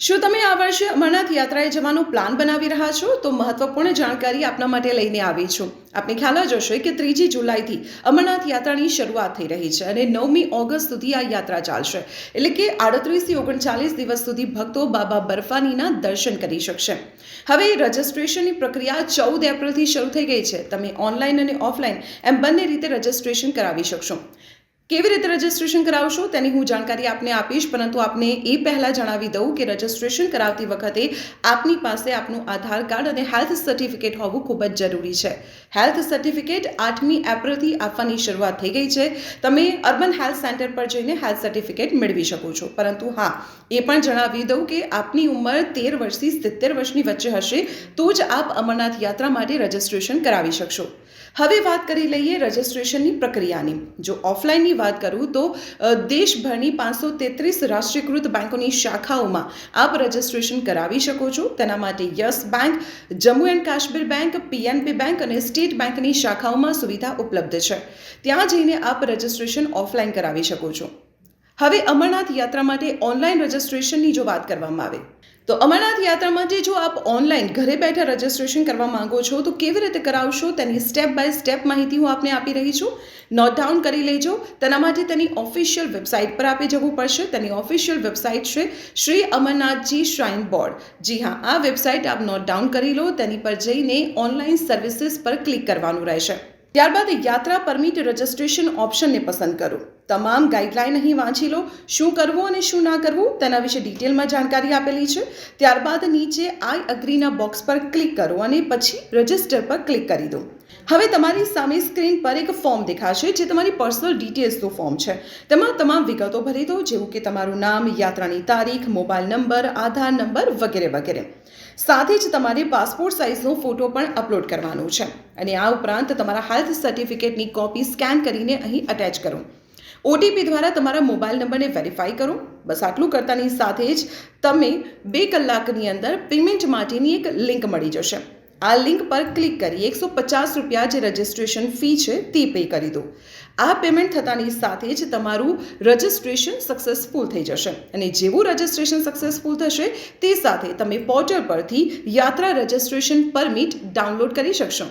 શું તમે આ વર્ષે અમરનાથ યાત્રાએ જવાનો પ્લાન બનાવી રહ્યા છો? તો મહત્વપૂર્ણ જાણકારી આપના માટે લઈને આવી છું. આપને ખ્યાલ જ હશે કે 3 જુલાઈથી અમરનાથ યાત્રાની શરૂઆત થઈ રહી છે અને 9મી ઓગસ્ટ સુધી આ યાત્રા ચાલશે. એટલે કે 38થી 39 દિવસ સુધી ભક્તો બાબા બર્ફાનીના દર્શન કરી શકશે. હવે રજિસ્ટ્રેશનની પ્રક્રિયા 14 એપ્રિલથી શરૂ થઈ ગઈ છે. તમે ઓનલાઈન અને ઓફલાઈન એમ બંને રીતે રજિસ્ટ્રેશન કરાવી શકશો. કેવી રીતે રજિસ્ટ્રેશન કરાવશો તેની હું જાણકારી આપને આપીશ, પરંતુ આપને એ પહેલાં જણાવી દઉં કે રજિસ્ટ્રેશન કરાવતી વખતે આપની પાસે આપનું આધાર કાર્ડ અને હેલ્થ સર્ટિફિકેટ હોવું ખૂબ જ જરૂરી છે. હેલ્થ સર્ટિફિકેટ 8મી એપ્રિલથી આપવાની શરૂઆત થઈ ગઈ છે. તમે અર્બન હેલ્થ સેન્ટર પર જઈને હેલ્થ સર્ટિફિકેટ મેળવી શકો છો. પરંતુ હા, એ પણ જણાવી દઉં કે આપની ઉંમર 13 વર્ષથી 70 વર્ષની વચ્ચે હશે તો જ આપ અમરનાથ યાત્રા માટે રજિસ્ટ્રેશન કરાવી શકશો. હવે વાત કરી લઈએ રજિસ્ટ્રેશનની પ્રક્રિયાની. જો ઓફલાઈનની વાત કરું તો દેશભરની 533 રાષ્ટ્રીયકૃત બેંકોની શાખાઓમાં આપ રજિસ્ટ્રેશન કરાવી શકો છો. તેના માટે yes bank, Jammu and Kashmir bank, PNB bank અને સ્ટેટ બેંકની શાખાઓમાં સુવિધા ઉપલબ્ધ છે. ત્યાં જઈને આપ રજિસ્ટ્રેશન ઓફલાઈન કરાવી શકો છો. હવે અમરનાથ યાત્રા માટે ઓનલાઈન રજિસ્ટ્રેશનની જો વાત કરવામાં આવે તો અમરનાથ યાત્રા માટે જો આપ ઓનલાઈન ઘરે બેઠા રજિસ્ટ્રેશન કરવા માંગો છો તો કેવી રીતે કરાવશો તેની સ્ટેપ બાય સ્ટેપ માહિતી હું આપને આપી રહી છું. નોટ ડાઉન કરી લેજો. તેના માટે તેની ઓફિશિયલ વેબસાઇટ પર આપે જવું પડશે. તેની ઓફિશિયલ વેબસાઇટ છે શ્રી અમરનાથજી શ્રાઇન બોર્ડ. જી હા, આ વેબસાઇટ આપ નોટ ડાઉન કરી લો. તેની પર જઈને ઓનલાઈન સર્વિસીસ પર ક્લિક કરવાનું રહેશે. ત્યારબાદ યાત્રા પરમિટ રજિસ્ટ્રેશન ઓપ્શનને પસંદ કરો. તમામ ગાઈડલાઈન અહીં વાંચી લો. શું કરવું અને શું ના કરવું તેના વિશે ડિટેલમાં જાણકારી આપેલી છે. ત્યારબાદ નીચે આઈ અગ્રીના બોક્સ પર ક્લિક કરો અને પછી રજિસ્ટર પર ક્લિક કરી દો. હવે તમારી સામે સ્ક્રીન પર એક ફોર્મ દેખાશે જે તમારી પર્સનલ ડિટેલ્સનું ફોર્મ છે. તેમાં તમામ વિગતો ભરી દો, જેવું કે તમારું નામ, યાત્રાની તારીખ, મોબાઈલ નંબર, આધાર નંબર વગેરે વગેરે. સાથે જ તમારે પાસપોર્ટ સાઇઝનો ફોટો પણ અપલોડ કરવાનો છે અને આ ઉપરાંત તમારા હેલ્થ સર્ટિફિકેટની કોપી સ્કેન કરીને અહીં અટેચ કરો. ઓટીપી દ્વારા તમારા મોબાઈલ નંબરને વેરીફાઈ કરો. બસ આટલું કરતાની સાથે જ તમે 2 કલાકની અંદર પેમેન્ટ માટેની એક લિંક મળી જશે. આ લિંક પર ક્લિક કરી 150 રૂપિયા જે રજિસ્ટ્રેશન ફી છે તે પે કરી દો. આ પેમેન્ટ થતાની સાથે જ તમારું રજિસ્ટ્રેશન સક્સેસફુલ થઈ જશે અને જેવું રજિસ્ટ્રેશન સક્સેસફુલ થશે તે સાથે તમે પોર્ટલ પરથી યાત્રા રજિસ્ટ્રેશન પરમિટ ડાઉનલોડ કરી શકશો.